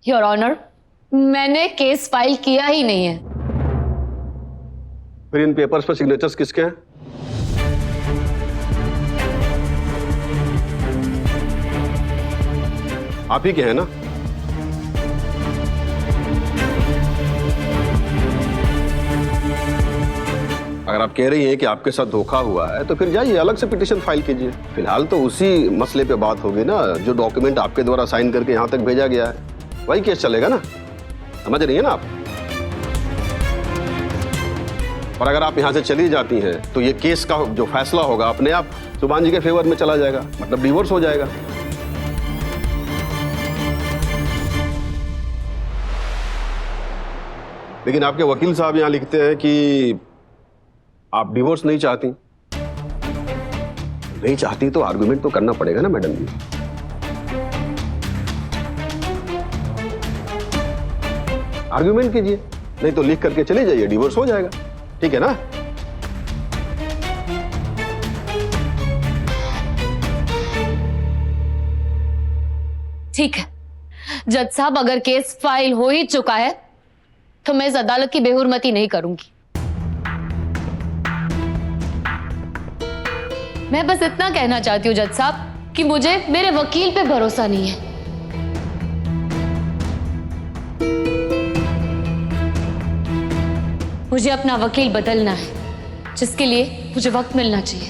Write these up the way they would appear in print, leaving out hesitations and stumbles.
Your honour, मैंने case file किया ही नहीं है। फिर इन पेपर्स पर सिग्नेचर्स किसके हैं? आप ही के हैं ना? अगर आप कह रही हैं कि आपके साथ धोखा हुआ है तो फिर जाइए अलग से पिटीशन फाइल कीजिए। फिलहाल तो उसी मसले पे बात होगी ना, जो डॉक्यूमेंट आपके द्वारा साइन करके यहां तक भेजा गया है, वही केस चलेगा ना। समझ रही है ना आप? और अगर आप यहां से चली जाती हैं तो ये केस का जो फैसला होगा अपने आप सुभान जी के फेवर में चला जाएगा, मतलब डिवोर्स हो जाएगा। लेकिन आपके वकील साहब यहां लिखते हैं कि आप डिवोर्स नहीं चाहती। नहीं चाहती तो आर्गुमेंट तो करना पड़ेगा ना मैडम जी। आर्गुमेंट कीजिए, नहीं तो लिख करके चले जाइए, डिवोर्स हो जाएगा। ठीक है ना? ठीक है जज साहब, अगर केस फाइल हो ही चुका है तो मैं इस अदालत की बेहुरमती नहीं करूंगी। मैं बस इतना कहना चाहती हूँ जज साहब कि मुझे मेरे वकील पे भरोसा नहीं है। मुझे अपना वकील बदलना है, जिसके लिए मुझे वक्त मिलना चाहिए।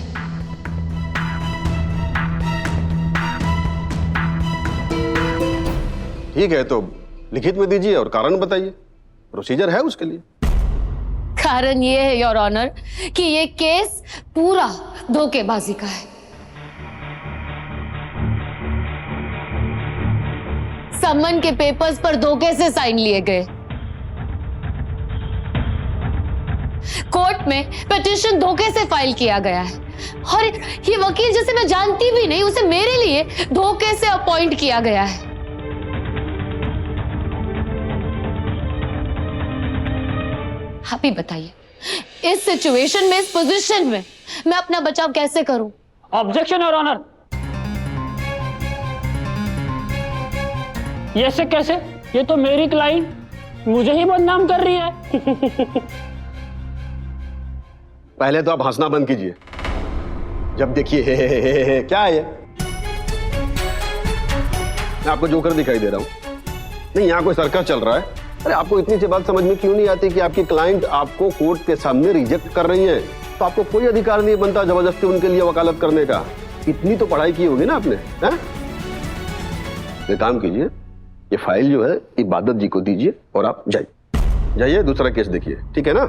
ठीक है तो लिखित में दीजिए और कारण बताइए, प्रोसीजर है उसके लिए। कारण ये है योर ऑनर कि ये केस पूरा धोखेबाजी का है। समन के पेपर्स पर धोखे से साइन लिए गए, कोर्ट में पिटीशन धोखे से फाइल किया गया है, और ये वकील जिसे मैं जानती भी नहीं, उसे मेरे लिए धोखे से अपॉइंट किया गया है। आप ही बताइए, इस सिचुएशन में, इस पोजीशन में मैं अपना बचाव कैसे करूं? Objection your honour. ये से कैसे? ये तो मेरी क्लाइंट मुझे ही बदनाम कर रही है। पहले तो आप हंसना बंद कीजिए। जब देखिए हे, क्या है ये? मैं आपको जोकर दिखाई दे रहा हूं? नहीं, यहां कोई सर्कस चल रहा है। अरे आपको इतनी सी बात समझ में क्यों नहीं आती कि आपकी क्लाइंट आपको कोर्ट के सामने रिजेक्ट कर रही है, तो आपको कोई अधिकार नहीं बनता जबरदस्ती उनके लिए वकालत करने का। इतनी तो पढ़ाई की होगी ना आपने, हैं? ये काम कीजिए, ये फाइल जो है इबादत जी को दीजिए और आप जाइए दूसरा केस देखिए। ठीक है ना?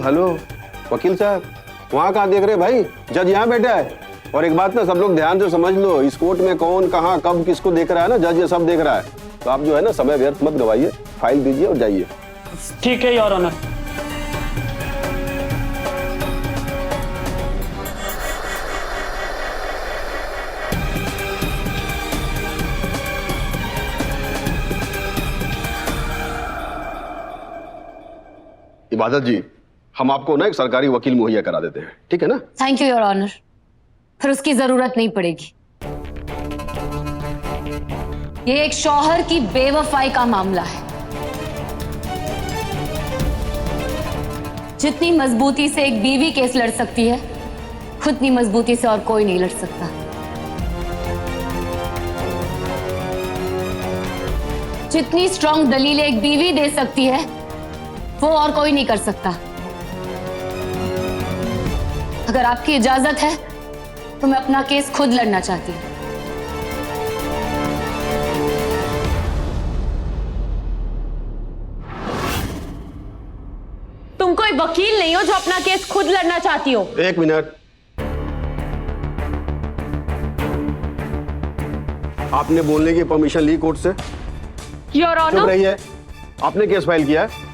हेलो वकील साहब, वहां कहाँ देख रहे भाई? जज यहाँ बैठा है। और एक बात ना, सब लोग ध्यान से समझ लो, इस कोर्ट में कौन कहाँ कब किसको देख रहा है ना, जज ये सब देख रहा है। तो आप जो है ना समय व्यर्थ मत गवाइए, फाइल दीजिए और जाइए। ठीक है योर ऑनर। इबादत जी, हम आपको ना एक सरकारी वकील मुहैया करा देते हैं, ठीक है ना? थैंक यू योर ऑनर, फिर उसकी जरूरत नहीं पड़ेगी। ये एक शौहर की बेवफाई का मामला है। जितनी मजबूती से एक बीवी केस लड़ सकती है, उतनी मजबूती से और कोई नहीं लड़ सकता। जितनी स्ट्रांग दलीलें एक बीवी दे सकती है, वो और कोई नहीं कर सकता। अगर आपकी इजाजत है तो मैं अपना केस खुद लड़ना चाहती हूं। तुम कोई वकील नहीं हो जो अपना केस खुद लड़ना चाहती हो। एक मिनट, आपने बोलने की परमिशन ली कोर्ट से? योर चुप ऑनर, रही है। आपने केस फाइल किया है?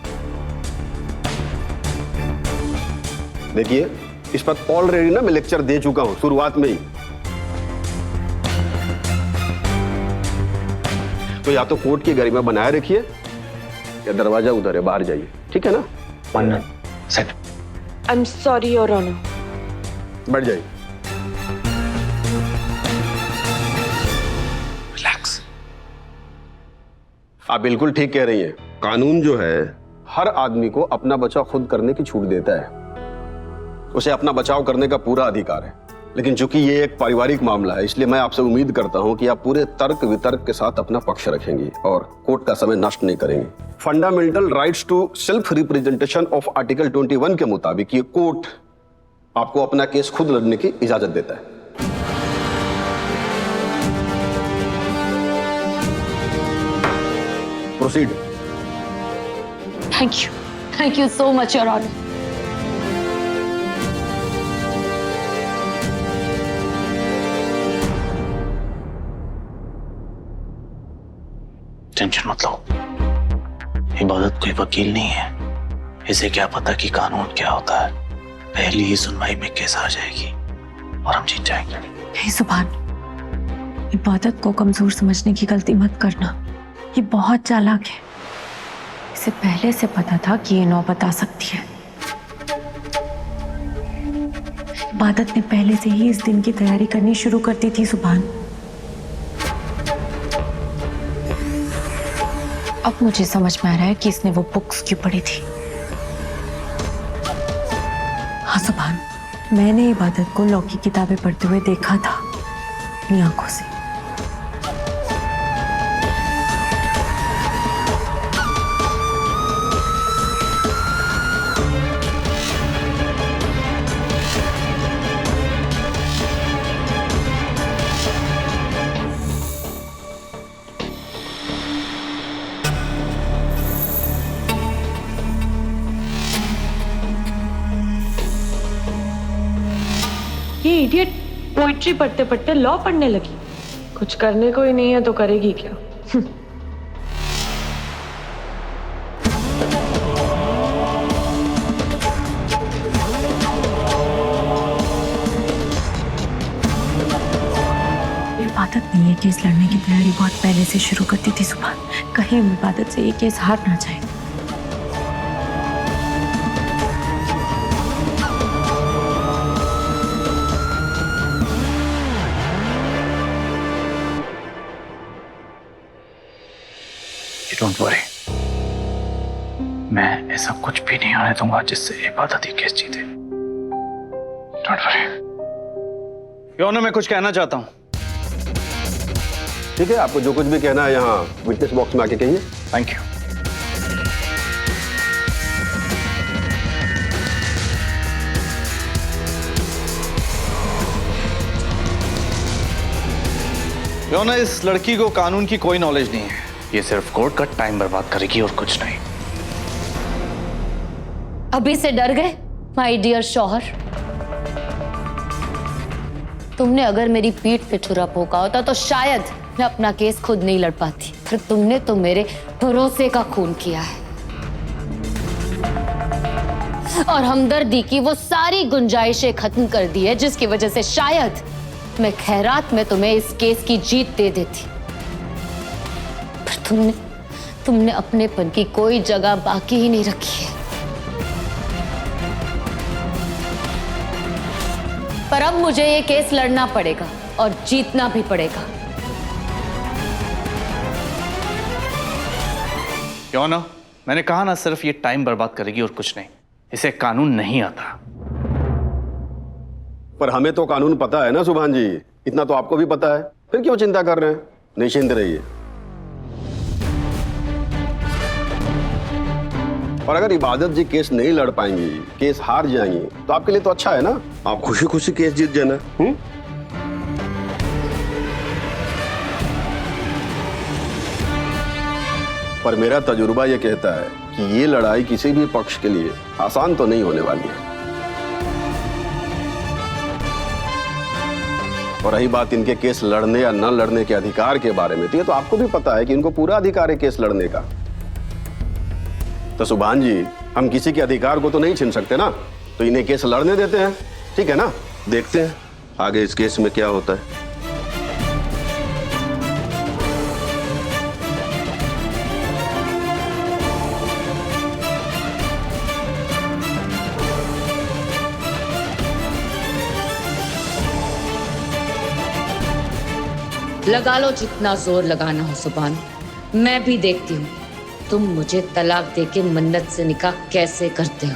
देखिए, इस पर ऑलरेडी ना मैं लेक्चर दे चुका हूं शुरुआत में ही। तो या तो कोर्ट की गरिमा बनाए रखिए या दरवाजा उधर है, बाहर जाइए। ठीक है ना? 1 set. I am sorry your honour. बैठ जाइए। रिलैक्स। आप बिल्कुल ठीक कह रही हैं। कानून जो है हर आदमी को अपना बचाव खुद करने की छूट देता है, उसे अपना बचाव करने का पूरा अधिकार है। लेकिन चूंकि ये एक पारिवारिक मामला है, इसलिए मैं आपसे उम्मीद करता हूं कि आप पूरे तर्क वितर्क के साथ अपना पक्ष रखेंगी और कोर्ट का समय नष्ट नहीं करेंगी। Fundamental rights to self representation of article 21 के मुताबिक ये कोर्ट आपको अपना केस खुद लड़ने की इजाजत देता है। Proceed. Thank you so much your honour. Tension मत लो, इबादत कोई वकील नहीं है, इसे क्या पता कि कानून क्या होता है। पहली ही सुनवाई में केस आ जाएगी और हम जीत जाएंगे। नहीं सुभान, इबादत को कमजोर समझने की गलती मत करना। ये बहुत चालाक है, इसे पहले से पता था कि ये नौबत आ सकती है। इबादत ने पहले से ही इस दिन की तैयारी करनी शुरू कर दी थी सुभान। अब मुझे समझ में आ रहा है कि इसने वो बुक्स क्यों पढ़ी थी। हाँ सुभान, मैंने इबादत को लॉ की किताबें पढ़ते हुए देखा था अपनी आंखों से। ये इडियट पोइट्री पढ़ते पढ़ते लॉ पढ़ने लगी। कुछ करने को ही नहीं है तो करेगी क्या? इबादत ने ये केस लड़ने की तैयारी बहुत पहले से शुरू कर दी थी सुभान। कहीं इबादत से ये केस हार ना जाए। डोंट वरी, मैं ऐसा कुछ भी नहीं होने दूंगा जिससे इबादत ही केस जीते। Don't worry. योर ऑनर, मैं कुछ कहना चाहता हूं। ठीक है, आपको जो कुछ भी कहना है यहाँ विटनेस बॉक्स में आके कहिए। Thank you. योर ऑनर, इस लड़की को कानून की कोई नॉलेज नहीं है। ये सिर्फ कोर्ट का टाइम बर्बाद करेगी और कुछ नहीं। अभी से डर गए माय डियर शौहर? तुमने अगर मेरी पीठ पे छुरा भोंका होता तो शायद मैं अपना केस खुद नहीं लड़ पाती। फिर तुमने तो मेरे भरोसे का खून किया है और हमदर्दी की वो सारी गुंजाइशें खत्म कर दी है जिसकी वजह से शायद मैं खैरात में तुम्हें इस केस की जीत दे देती। पर तुमने अपनेपन की कोई जगह बाकी ही नहीं रखी है। पर अब मुझे ये केस लड़ना पड़ेगा और जीतना भी पड़ेगा। योर ऑनर, मैंने कहा ना, सिर्फ ये टाइम बर्बाद करेगी और कुछ नहीं। इसे कानून नहीं आता। पर हमें तो कानून पता है ना सुभान जी, इतना तो आपको भी पता है। फिर क्यों चिंता कर रहे हैं? निश्चिंत रहिए। और अगर इबादत जी केस नहीं लड़ पाएंगी, केस हार जाएंगी, तो आपके लिए तो अच्छा है ना, आप खुशी खुशी केस जीत जाना। पर मेरा तजुर्बा ये कहता है कि ये लड़ाई किसी भी पक्ष के लिए आसान तो नहीं होने वाली है। और रही बात इनके केस लड़ने या न लड़ने के अधिकार के बारे में, तो ये तो आपको भी पता है कि इनको पूरा अधिकार है केस लड़ने का। तो सुभान जी, हम किसी के अधिकार को तो नहीं छीन सकते ना, तो इन्हें केस लड़ने देते हैं। ठीक है ना, देखते हैं आगे इस केस में क्या होता है। लगा लो जितना जोर लगाना हो सुभान, मैं भी देखती हूँ तुम मुझे तलाक देके मन्नत से निकाह कैसे करते हो।